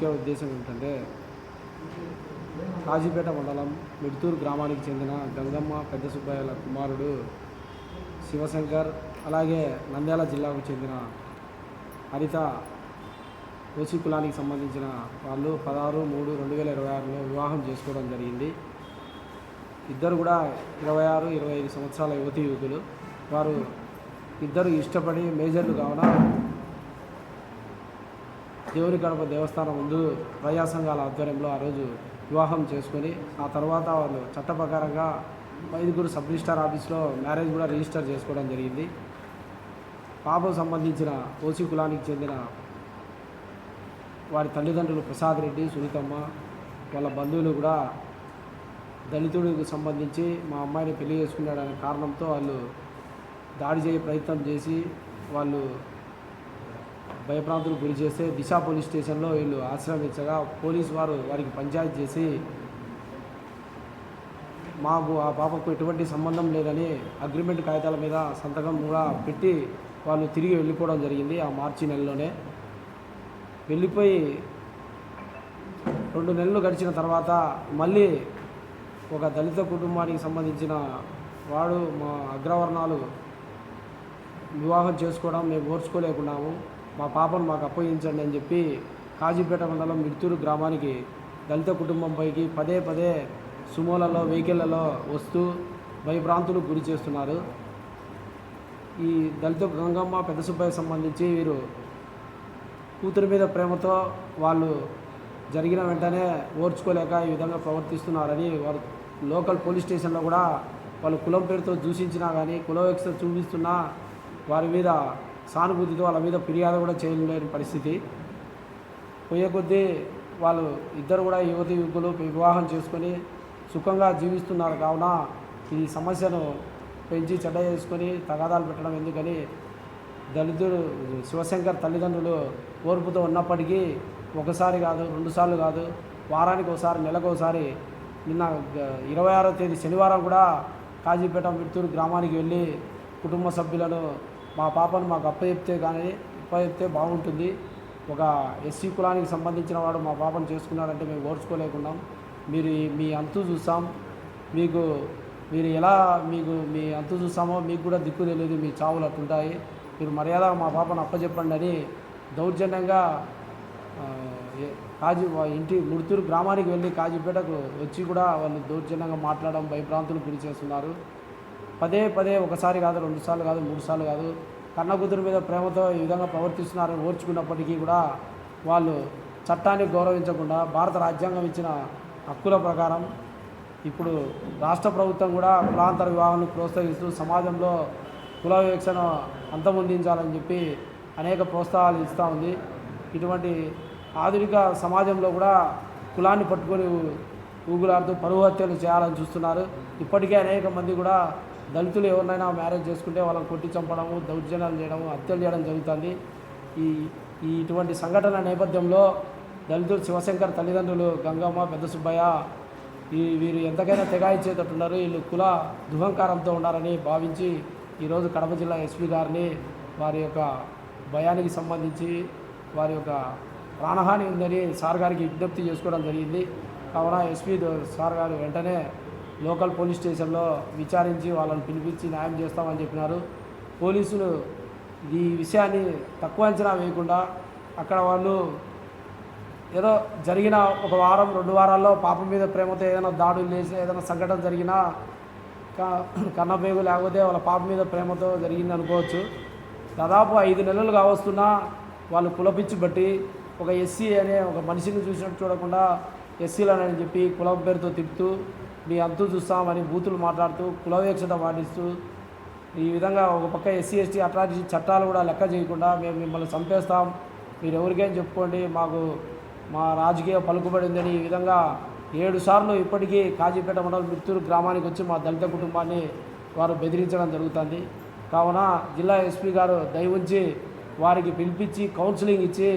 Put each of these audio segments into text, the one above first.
ముఖ్య ఉద్దేశం ఏంటంటే కాజీపేట మండలం మిడ్తూరు గ్రామానికి చెందిన గంగమ్మ పెద్ద సుబ్బయ్యల కుమారుడు శివశంకర్, అలాగే నంద్యాల జిల్లాకు చెందిన హరిత ఓసీ కులానికి సంబంధించిన వాళ్ళు 16/3/2026లో వివాహం చేసుకోవడం జరిగింది. ఇద్దరు కూడా 26-25 సంవత్సరాల యువకులు. వారు ఇద్దరు ఇష్టపడి మేజర్లు కావున దేవుని గడప దేవస్థానం ముందు ప్రజా సంఘాల ఆధ్వర్యంలో ఆ రోజు వివాహం చేసుకొని ఆ తర్వాత వాళ్ళు చట్ట ప్రకారంగా 5 సబ్ రిజిస్టార్ ఆఫీస్లో మ్యారేజ్ కూడా రిజిస్టర్ చేసుకోవడం జరిగింది. పాపకు సంబంధించిన ఓసీ కులానికి చెందిన వారి తల్లిదండ్రులు ప్రసాద్ రెడ్డి, సునీతమ్మ, వాళ్ళ బంధువులు కూడా దళితుడికి సంబంధించి మా అమ్మాయిని పెళ్లి చేసుకున్నాడనే కారణంతో వాళ్ళు దాడి చేయ ప్రయత్నం చేసి వాళ్ళు భయప్రాంతులకు గురి చేస్తే దిశ పోలీస్ స్టేషన్లో వీళ్ళు ఆశ్రయించగా పోలీసు వారు వారికి పంచాయతీ చేసి మాకు ఆ పాపకు ఎటువంటి సంబంధం లేదని అగ్రిమెంట్ కాగితాల మీద సంతకం కూడా పెట్టి వాళ్ళు తిరిగి వెళ్ళిపోవడం జరిగింది. ఆ మార్చి నెలలోనే వెళ్ళిపోయి 2 నెలలు గడిచిన తర్వాత మళ్ళీ ఒక దళిత కుటుంబానికి సంబంధించిన వాడు మా అగ్రవర్ణాలు వివాహం చేసుకోవడం మేము ఓర్చుకోలేకున్నాము, మా పాపను మాకు అప్పగించండి అని చెప్పి కాజీపేట మండలం మిడ్తూరు గ్రామానికి దళిత కుటుంబంపైకి పదే సుమోలలో వెహికల్లలో వస్తూ భయభ్రాంతులకు గురి చేస్తున్నారు. ఈ దళిత గంగమ్మ పెద్ద సుబ్బయ్య సంబంధించి వీరు కూతురి మీద ప్రేమతో వాళ్ళు జరిగిన వెంటనే ఓర్చుకోలేక ఈ విధంగా ప్రవర్తిస్తున్నారని వారు లోకల్ పోలీస్ స్టేషన్లో కూడా వాళ్ళు కులం పేరుతో దూషించినా కానీ కులవివక్ష చూపిస్తున్నా వారి మీద సానుభూతితో వాళ్ళ మీద ఫిర్యాదు కూడా చేయలేని పరిస్థితి. పోయే కొద్దీ వాళ్ళు ఇద్దరు కూడా యువకులు వివాహం చేసుకొని సుఖంగా జీవిస్తున్నారు. కావున ఈ సమస్యను పెంచి చెడ్డ చేసుకొని తగాదాలు పెట్టడం ఎందుకని దళితుడు శివశంకర్ తల్లిదండ్రులు ఓర్పుతో ఉన్నప్పటికీ ఒకసారి కాదు, 2 సార్లు కాదు, వారానికి ఒకసారి, నెలకు ఒకసారి, నిన్న 26వ తేదీ శనివారం కూడా కాజీపేట మిడ్తూరు గ్రామానికి వెళ్ళి కుటుంబ సభ్యులను మా పాపను మాకు అప్పచెప్తే బాగుంటుంది, ఒక ఎస్సీ కులానికి సంబంధించిన వాడు మా పాపను చేసుకున్నాడంటే మేము ఓర్చుకోలేకున్నాం, మీరు మీ అంతు చూస్తాం, మీరు ఎలా మీ అంతు చూస్తామో మీకు కూడా దిక్కు తెలియదు, మీ చావులు అట్టుంటాయి, మీరు మర్యాద మా పాపను అప్పచెప్పండి అని దౌర్జన్యంగా మిడ్తూరు గ్రామానికి వెళ్ళి కాజీపేటకు వచ్చి కూడా వాళ్ళు దౌర్జన్యంగా మాట్లాడడం, భయభ్రాంతులకు గురి చేస్తున్నారు. పదే ఒకసారి కాదు, 2 సార్లు కాదు, 3 సార్లు కాదు, కన్న కూతురు మీద ప్రేమతో ఈ విధంగా ప్రవర్తిస్తున్నారని ఓర్చుకున్నప్పటికీ కూడా వాళ్ళు చట్టాన్ని గౌరవించకుండా భారత రాజ్యాంగం ఇచ్చిన హక్కుల ప్రకారం ఇప్పుడు రాష్ట్ర ప్రభుత్వం కూడా కులాంతర వివాహాలను ప్రోత్సహిస్తూ సమాజంలో కుల వివక్షను అంతమొందించాలని చెప్పి అనేక ప్రోత్సాహాలు ఇస్తూ ఉంది. ఇటువంటి ఆధునిక సమాజంలో కూడా కులాన్ని పట్టుకొని ఊగులాడుతూ పరువు హత్యలు చేయాలని చూస్తున్నారు. ఇప్పటికే అనేక మంది కూడా దళితులు ఎవరినైనా మ్యారేజ్ చేసుకుంటే వాళ్ళని కొట్టి చంపడము, దౌర్జన్యాలు చేయడము, హత్యలు చేయడం జరుగుతుంది. ఇటువంటి సంఘటన నేపథ్యంలో దళితులు శివశంకర్ తల్లిదండ్రులు గంగమ్మ పెద్ద సుబ్బయ్య వీరు ఎంతకైనా తెగాయించేటట్టున్నారు, వీళ్ళు కుల దుహంకారంతో ఉన్నారని భావించి ఈరోజు కడప జిల్లా ఎస్పీ గారిని వారి యొక్క భయానికి సంబంధించి వారి యొక్క ప్రాణహాని ఉందని సార్ గారికి విజ్ఞప్తి చేసుకోవడం జరిగింది. కావున ఎస్పీ సార్ గారు వెంటనే లోకల్ పోలీస్ స్టేషన్లో విచారించి వాళ్ళని పిలిపించి న్యాయం చేస్తామని చెప్పినారు. పోలీసులు ఈ విషయాన్ని తక్కువ అంచనా వేయకుండా అక్కడ వాళ్ళు ఏదో జరిగిన 1 వారం 2 వారాల్లో పాపం మీద ప్రేమతో ఏదైనా దాడులు చేసి ఏదైనా సంఘటన జరిగినా కన్నబేగు లేకపోతే వాళ్ళ పాప మీద ప్రేమతో జరిగింది అనుకోవచ్చు. దాదాపు 5 నెలలు కావస్తున్నా వాళ్ళు కులపిచ్చి బట్టి ఒక ఎస్సీ అనే ఒక మనిషిని చూసినట్టు చూడకుండా ఎస్సీలని చెప్పి కులం పేరుతో తిప్పుతూ మీ అంతు చూస్తామని బూతులు మాట్లాడుతూ కులవివక్షత పాటిస్తూ ఈ విధంగా ఒక పక్క ఎస్సీ ఎస్టీ అట్రాసిటీ చట్టాలు కూడా లెక్క చేయకుండా మేము మిమ్మల్ని చంపేస్తాం, మీరు ఎవరికైనా చెప్పుకోండి, మాకు మా రాజకీయ పలుకుబడి ఉందని ఈ విధంగా 7 సార్లు ఇప్పటికీ కాజీపేట మండలం మిడ్తూరు గ్రామానికి వచ్చి మా దళిత కుటుంబాన్ని వారు బెదిరించడం జరుగుతుంది. కావున జిల్లా ఎస్పీ గారు దయ ఉంచి వారికి పిలిపించి కౌన్సిలింగ్ ఇచ్చి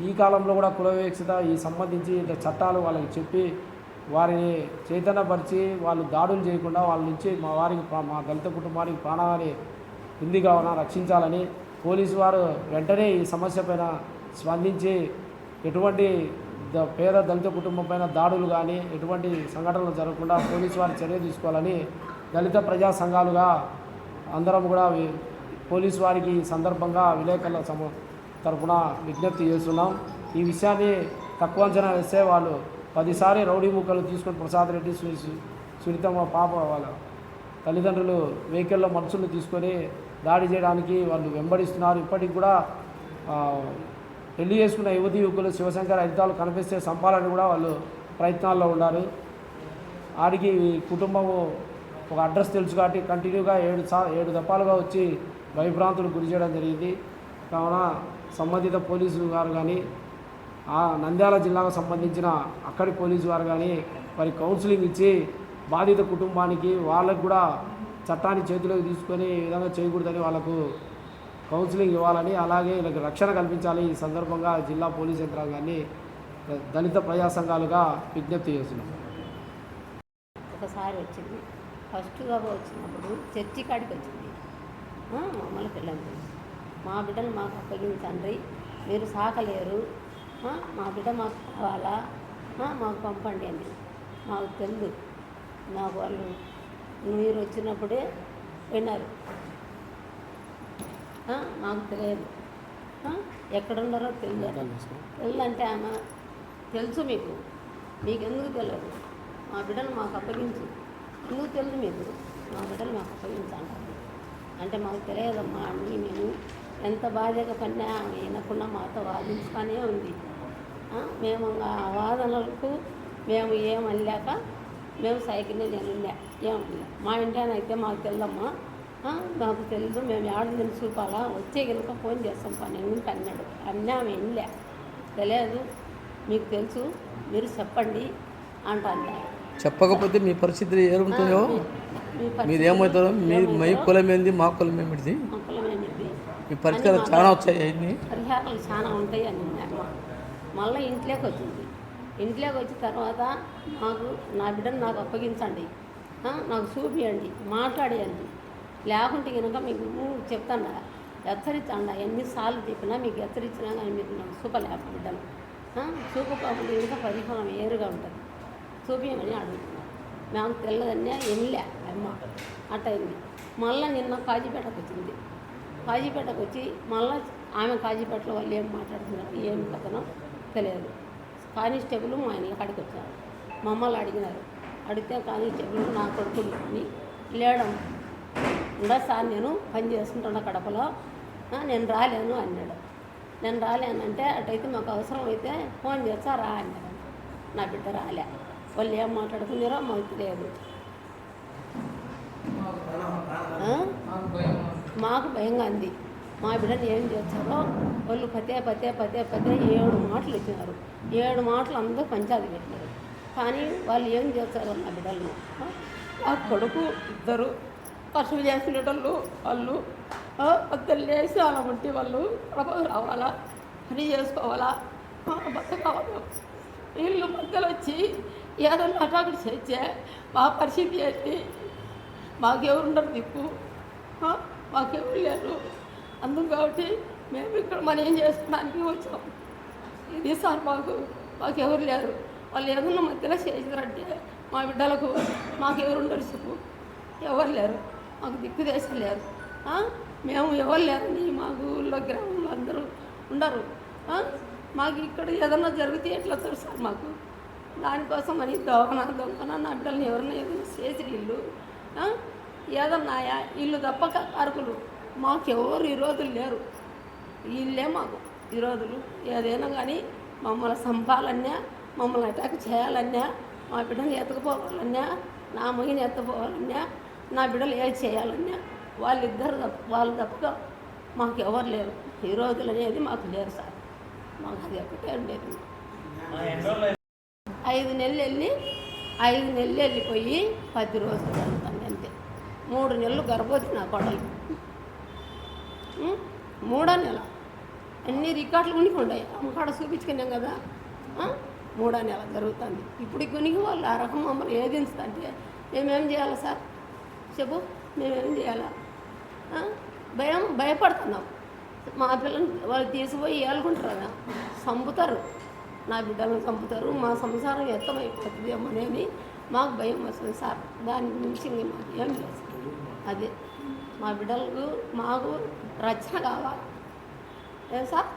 ఈ కాలంలో కూడా కుల వివక్షత ఈ సంబంధించి చట్టాలు వాళ్ళకి చెప్పి వారిని చైతన్యపరిచి వాళ్ళు దాడులు చేయకుండా వాళ్ళ నుంచి మా దళిత కుటుంబానికి ప్రాణహాని ఉంది కావున రక్షించాలని పోలీసు వారు వెంటనే ఈ సమస్య పైన స్పందించి ఎటువంటి పేద దళిత కుటుంబం పైన దాడులు కానీ ఎటువంటి సంఘటనలు జరగకుండా పోలీసు వారు చర్య తీసుకోవాలని దళిత ప్రజా సంఘాలుగా అందరం కూడా పోలీసు వారికి సందర్భంగా విలేకరుల తరఫున విజ్ఞప్తి చేస్తున్నాం. ఈ విషయాన్ని తక్కువ అంచనా వేస్తే వాళ్ళు 10 సారి రౌడీ ముక్కలు తీసుకొని ప్రసాద్ రెడ్డి సునీతమ్మ పాప వాళ్ళ తల్లిదండ్రులు వెహికల్లో మనుషులు తీసుకొని దాడి చేయడానికి వాళ్ళు వెంబడిస్తున్నారు. ఇప్పటికి కూడా పెళ్లి చేసుకున్న యువతి యువకులు శివశంకర్ అధితాలు కనిపిస్తే చంపాలని కూడా వాళ్ళు ప్రయత్నాల్లో ఉన్నారు. ఆడికి ఈ కుటుంబము ఒక అడ్రస్ తెలుసు కాబట్టి కంటిన్యూగా 7 దఫాలుగా వచ్చి భయభ్రాంతులు గురి చేయడం జరిగింది. కావున సంబంధిత పోలీసులు గారు కానీ నంద్యాల జిల్లాకు సంబంధించిన అక్కడి పోలీసు వారు కానీ వారి కౌన్సిలింగ్ ఇచ్చి బాధిత కుటుంబానికి వాళ్ళకు కూడా చట్టాన్ని చేతిలోకి తీసుకొని ఈ విధంగా చేయకూడదని వాళ్ళకు కౌన్సిలింగ్ ఇవ్వాలని, అలాగే వీళ్ళకి రక్షణ కల్పించాలి. ఈ సందర్భంగా జిల్లా పోలీస్ యంత్రాంగాన్ని దళిత ప్రజా సంఘాలుగా విజ్ఞప్తి చేస్తున్నాం. ఒకసారి వచ్చింది, ఫస్ట్గా వచ్చినప్పుడు చర్చి కాడికి వచ్చింది. మమ్మల్ని పిల్లలు మా బిడ్డలు మాకు అప్పగించండి, మీరు సాకలేరు, మా బిడ్డ మాకు కావాలా, మాకు పంపండి అని. మాకు తెలుదు, నాకు వాళ్ళు మీరు వచ్చినప్పుడే విన్నారు, మాకు తెలియదు, ఎక్కడున్నారో తెలియదు. తెలియంటే ఆమె తెలుసు మీకు ఎందుకు తెలియదు, మా బిడ్డలు మాకు అప్పగించు, ఎందుకు తెలుసు మీకు, మా బిడ్డలు మాకు అప్పగించండి అంటే మాకు తెలియదమ్మా అని మేము ఎంత బాధ్యత పడినా ఆమె వినకుండా మాతో వాదించుతానే ఉంది. మేము ఆ వాదనలకు మేము ఏమనలేక మేము సైకిల్ నేను ఏమన్నా మా ఇంటానైతే మాకు తెలియదమ్మా, నాకు తెలియదు, మేము ఏడాది చూపాలా, వచ్చే కనుక ఫోన్ చేస్తాం పని అన్నాడు. అన్నా వినలే, తెలియదు, మీకు తెలుసు, మీరు చెప్పండి అంటాను. చెప్పకపోతే మీ పరిస్థితి ఏముంటుందో, మీరు ఏమవుతారో, మీ కులం ఏంది, మా కులం ఏమిటి, మీ పరిష్కారం చాలా వచ్చాయి, పరిహారాలు చాలా ఉంటాయి అని మళ్ళీ ఇంట్లోకి వచ్చింది. ఇంట్లోకి వచ్చిన తర్వాత నా బిడ్డను నాకు అప్పగించండి, నాకు చూపియండి, మాట్లాడేయండి, లేకుంటే కనుక మీకు చెప్తాను, హెచ్చరించండి. ఎన్నిసార్లు చెప్పినా మీకు హెచ్చరించినా కానీ మీకు నాకు చూపలేక బిడ్డను చూపుకోకుండా ఇంకా పరిహారం వేరుగా ఉంటుంది, చూపించమని అడుగుతున్నాను. నాకు తెల్లదన్నీ వెళ్ళా అమ్మ అట్టయింది. మళ్ళీ నిన్న కాజీపేటకు వచ్చింది. కాజీపేటకు వచ్చి మళ్ళీ ఆమె కాజీపేటలో వాళ్ళు ఏం మాట్లాడుతున్నారు, ఏం కథనో తెలియదు. కానిస్టేబుల్ మా ఇళ్ళ కాడికి వచ్చారు, మమ్మల్ని అడిగినారు. అడిగితే కానిస్టేబుల్ నా కొడుకులు అని లేడం ఉండదు సార్, నేను పని చేసుకుంటున్నా కడపలో, నేను రాలేను అన్నాడు. నేను రాలేనంటే అటైతే మాకు అవసరం అయితే ఫోన్ చేస్తా రా అన్నాడు. నా బిడ్డ రాలే, వాళ్ళు ఏం మాట్లాడుకున్నారో మాకు తెలియదు. మాకు భయంగా ఉంది, మా బిడ్డను ఏం చేస్తారో వాళ్ళు పదే 7 మాటలు ఇచ్చినారు. 7 మాటలు అందరూ పంచాయతీ పెట్టినారు. కానీ వాళ్ళు ఏం చేస్తారో నా బిడ్డలను, ఆ కొడుకు 2 ఖర్చులు చేసినటోళ్ళు వాళ్ళు పొద్దున్న లేచి అలా ఉంటే వాళ్ళు రావాలా, పని చేసుకోవాలా, బతకావాలా. వీళ్ళు మధ్యలో వచ్చి ఏదన్నా అటాకులు చేస్తే మా పరిస్థితి ఏంటి, మాకెవరుండరు దిక్కు, మాకెవరు లేరు. అందుకు కాబట్టి మేము ఇక్కడ మనం ఏం చేసుకోవడానికి వచ్చాం. ఇది సార్ మాకెవరు లేరు. వాళ్ళు ఏదన్నా మధ్యలో చేసినారంటే మా బిడ్డలకు మాకెవరుండరు చెప్పు, ఎవరు లేరు, మాకు దిక్కు దేశం లేరు. మేము ఎవరు లేరని మాకు ఊళ్ళో గ్రామంలో అందరూ ఉండరు. మాకు ఇక్కడ ఏదన్నా జరిగితే ఎట్లా సార్ మాకు దానికోసం అని దొంగన నా బిడ్డలని ఎవరన్నా ఏదైనా చేసి ఇల్లు ఏదన్నా ఇల్లు తప్పక అరకులు మాకెవరు ఈ రోజులు లేరు. వీళ్ళే మాకు ఈ రోజులు ఏదైనా కానీ మమ్మల్ని చంపాలన్నా, మమ్మల్ని అటాక్ చేయాలన్నా, మా బిడ్డని ఎత్తుకుపోవాలన్నా, నా మొయ్యని ఎత్తుకోవాలన్నా, నా బిడ్డలు ఏది చేయాలన్నా వాళ్ళు తప్పక మాకు ఎవరు లేరు. ఈ రోజులు అనేది మాకు లేరు సార్, మాకు అది ఒకటే ఉండేది. 5 నెలలు వెళ్ళిపోయి 10 రోజులు జరుగుతుంది అంతే. 3 నెలలు గర్భవతి నా కొడలు, 3వ నెల అన్ని రికార్డులు గునికి ఉన్నాయి. అమ్మకాడ చూపించుకున్నాం కదా, 3వ నెల జరుగుతుంది. ఇప్పుడు గునికి వాళ్ళు ఆ రకం మమ్మల్ని ఏదించుతుంటే మేమేం చేయాలి సార్ చెప్పు, మేమేం చేయాలా? భయపడుతున్నాం. మా పిల్లల్ని వాళ్ళు తీసిపోయి ఏలుకుంటారు కదా, చంపుతారు. నా బిడ్డలను చంపుతారు, మా సంసారం ఎత్తమైపోతుంది ఏమోనేమి మాకు భయం వస్తుంది సార్. దాని గురించి ఇంక మాకు ఏం లేదు సార్. అదే మా బిడ్డలకు మాకు రక్షణ కావాలి. ఏం సార్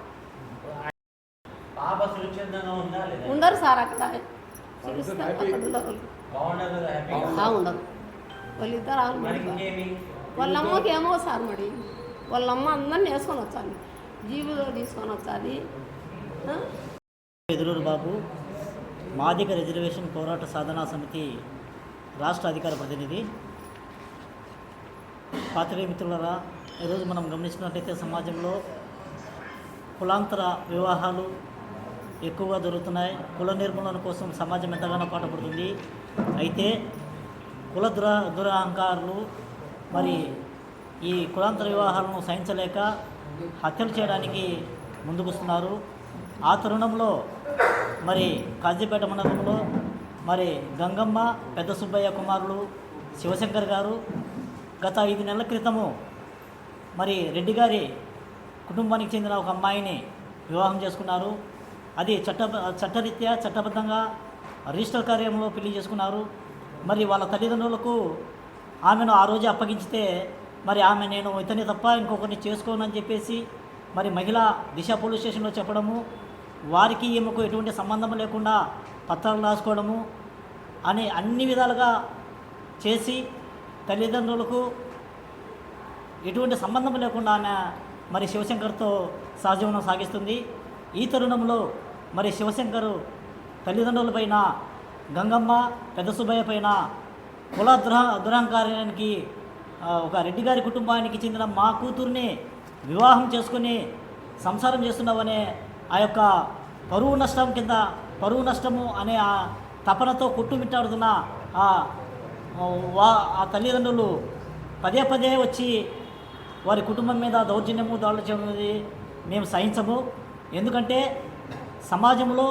పాప సురక్షితంగా ఉందా లేదా? ఉండరు సార్ అక్కడ చూపిస్తారు, అక్కడ ఉండరు. బాగుండదు కదా, హ్యాపీగా ఉండరు వాళ్ళిద్దరు మరి ఇంకేమి? వాళ్ళ అమ్మకి ఏమో సార్ మరి వాళ్ళ అమ్మ అందరిని వేసుకొని వచ్చాను, జీబులో తీసుకొని వచ్చాది. ఎదురూరు బాబు, మాదిగ రిజర్వేషన్ పోరాట సాధనా సమితి రాష్ట్ర అధికార ప్రతినిధి. పాత్రికేయ మిత్రులారా, ఈరోజు మనం గమనించినట్లయితే సమాజంలో కులాంతర వివాహాలు ఎక్కువగా జరుగుతున్నాయి. కుల నిర్మూలన కోసం సమాజం ఎంతగానో పాటుపడుతుంది. అయితే కుల దురహంకారులు మరి ఈ కులాంతర వివాహాలను సహించలేక హత్యలు చేయడానికి ముందుకొస్తున్నారు. ఆ తరుణంలో మరి కాజీపేట మండలంలో మరి గంగమ్మ, పెద్ద సుబ్బయ్య కుమారులు శివశంకర్ గారు గత 5 నెలల క్రితము మరి రెడ్డి గారి కుటుంబానికి చెందిన ఒక అమ్మాయిని వివాహం చేసుకున్నారు. అది చట్టరీత్యా చట్టబద్ధంగా రిజిస్టర్ కార్యంలో పెళ్లి చేసుకున్నారు. మరి వాళ్ళ తల్లిదండ్రులకు ఆమెను ఆ రోజు అప్పగించితే మరి ఆమె నేను ఇతని తప్ప ఇంకొకరిని చేసుకోనని చెప్పేసి మరి మహిళా దిశ పోలీస్ స్టేషన్లో చెప్పడము, వారికి ఈమెకు ఎటువంటి సంబంధం లేకుండా పత్రాలు రాసుకోవడము అని అన్ని విధాలుగా చేసి తల్లిదండ్రులకు ఎటువంటి సంబంధం లేకుండా ఆమె మరి శివశంకర్తో సహజీవనం సాగిస్తుంది. ఈ తరుణంలో మరి శివశంకరు తల్లిదండ్రులపైన, గంగమ్మ, పెద్ద సుబ్బయ్య పైన కుల దురహంకారానికి ఒక రెడ్డి గారి కుటుంబానికి చెందిన మా కూతుర్ని వివాహం చేసుకుని సంసారం చేస్తున్నామనే ఆ యొక్క పరువు నష్టము అనే ఆ తపనతో కొట్టుమిట్టాడుతున్న ఆ తల్లిదండ్రులు పదే పదే వచ్చి వారి కుటుంబం మీద దౌర్జన్యము దాడులు చేయడం మేము సహించము. ఎందుకంటే సమాజంలో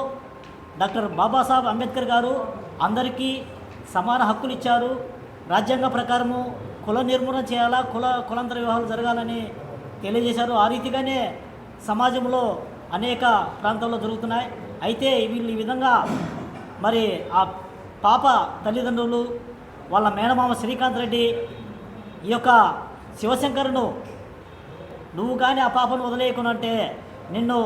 డాక్టర్ బాబాసాహెబ్ అంబేద్కర్ గారు అందరికీ సమాన హక్కులు ఇచ్చారు. రాజ్యాంగ ప్రకారము కుల నిర్మూలన చేయాలా, కులాంతర వివాహాలు జరగాలని తెలియజేశారు. ఆ రీతిగానే సమాజంలో అనేక ప్రాంతాల్లో జరుగుతున్నాయి. అయితే వీళ్ళు ఈ విధంగా మరి ఆ పాప తల్లిదండ్రులు వాళ్ళ మేనమామ శ్రీకాంత్ రెడ్డి ఈ యొక్క శివశంకర్ను నువ్వు కానీ ఆ పాపను వదిలేయకునంటే నిన్ను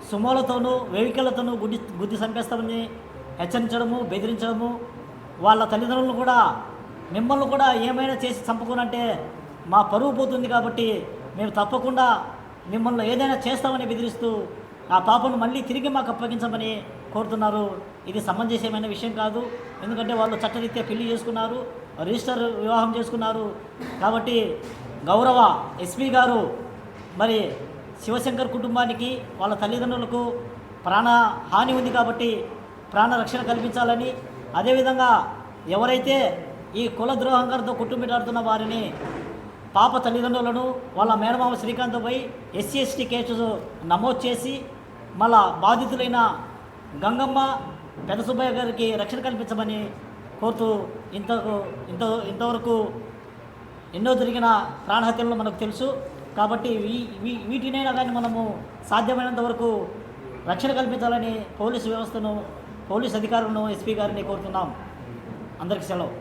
సుమోలతోనూ వేవికలతోనూ గుద్ది చంపేస్తామని హెచ్చరించడము, బెదిరించడము, వాళ్ళ తల్లిదండ్రులను కూడా మిమ్మల్ని కూడా ఏమైనా చేసి చంపుకునంటే మా పరువు పోతుంది కాబట్టి మేము తప్పకుండా మిమ్మల్ని ఏదైనా చేస్తామని బెదిరిస్తూ ఆ పాపను మళ్ళీ తిరిగి మాకు అప్పగించమని కోరుతున్నారు. ఇది సమంజసమైన విషయం కాదు. ఎందుకంటే వాళ్ళు చట్టరీత్యా పెళ్లి చేసుకున్నారు, రిజిస్టర్ వివాహం చేసుకున్నారు. కాబట్టి గౌరవ ఎస్పీ గారు మరి శివశంకర్ కుటుంబానికి, వాళ్ళ తల్లిదండ్రులకు ప్రాణహాని ఉంది కాబట్టి ప్రాణ రక్షణ కల్పించాలని, అదేవిధంగా ఎవరైతే ఈ కుల ద్రోహంగారితో కుట్టుమిటాడుతున్న వారిని పాప తల్లిదండ్రులను వాళ్ళ మేనమామ శ్రీకాంత్పై SC/ST కేసు నమోదు చేసి మళ్ళా బాధితులైన గంగమ్మ, పెద్ద సుబ్బయ్య గారికి రక్షణ కల్పించమని కోరుతూ ఇంతవరకు ఎన్నో జరిగిన ప్రాణహత్యలు మనకు తెలుసు. కాబట్టి వీటినైనా కానీ మనము సాధ్యమైనంత వరకు రక్షణ కల్పించాలని పోలీసు వ్యవస్థను, పోలీసు అధికారులను, ఎస్పీ గారిని కోరుతున్నాం. అందరికీ సెలవు.